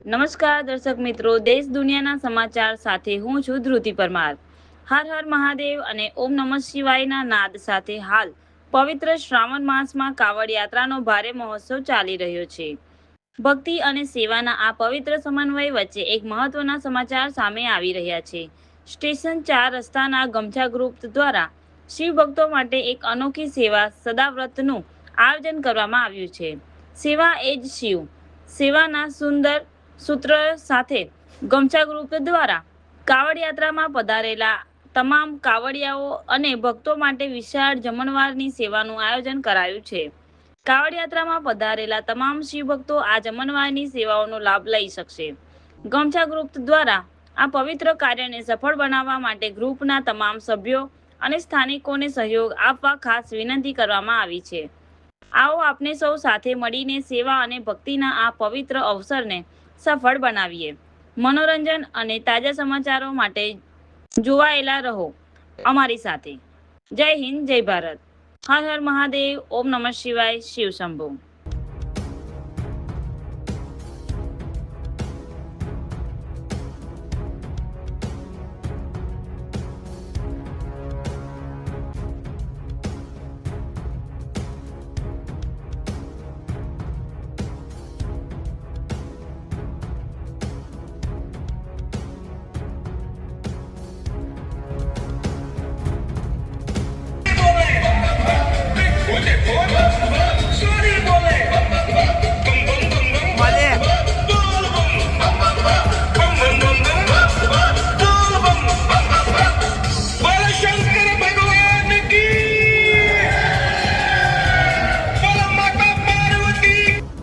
નમસ્કાર દર્શક મિત્રો, દેશ દુનિયાના સમાચાર સાથે હું છું ધ્રુતિ પરમાર। હર હર મહાદેવ અને ઓમ નમઃ શિવાયના નાદ સાથે હાલ પવિત્ર શ્રાવણ માસમાં કાવડ યાત્રાનો ભારે મહોત્સવ ચાલી રહ્યો છે। ભક્તિ અને સેવાના આ પવિત્ર સમન્વય વચ્ચે એક મહત્વના સમાચાર સામે આવી રહ્યા છે। સ્ટેશન 4 રસ્તાના ગમછા ગ્રુપ દ્વારા શિવ ભક્તો માટે એક અનોખી સેવા સદાવ્રતનું આયોજન કરવામાં આવ્યું છે। સેવા એ જ શિવ સેવાના સુંદર સૂત્ર સાથે ગમછા ગ્રુપ દ્વારા કાવડ યાત્રામાં પધારેલા તમામ કાવડિયાઓ અને ભક્તો માટે વિશાળ જમણવારની સેવાનું આયોજન કરાયું છે। કાવડ યાત્રામાં પધારેલા તમામ શિવ ભક્તો આ જમણવારની સેવાઓનો લાભ લઈ શકશે। ગમછા ગ્રુપ દ્વારા આ પવિત્ર કાર્યને સફળ બનાવવા માટે ગ્રુપના તમામ સભ્યો અને સ્થાનિકોને સહયોગ આપવા ખાસ વિનંતી કરવામાં આવી છે। આવો આપણે સૌ સાથે મળીને સેવા અને ભક્તિના આ પવિત્ર અવસરને સફળ બનાવીએ। મનોરંજન અને તાજા સમાચારો માટે જોડાયેલા રહો અમારી સાથે। જય હિન્દ, જય ભારત, હર હર મહાદેવ, ઓમ નમઃ શિવાય, શિવ શંભુ।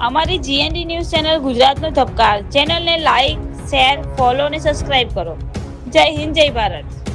અમારી GND ન્યૂઝ ચેનલ ગુજરાતનો ધબકાર ચેનલને લાઇક, શેર, ફોલો અને સબસ્ક્રાઇબ કરો। જય હિન્દ, જય ભારત।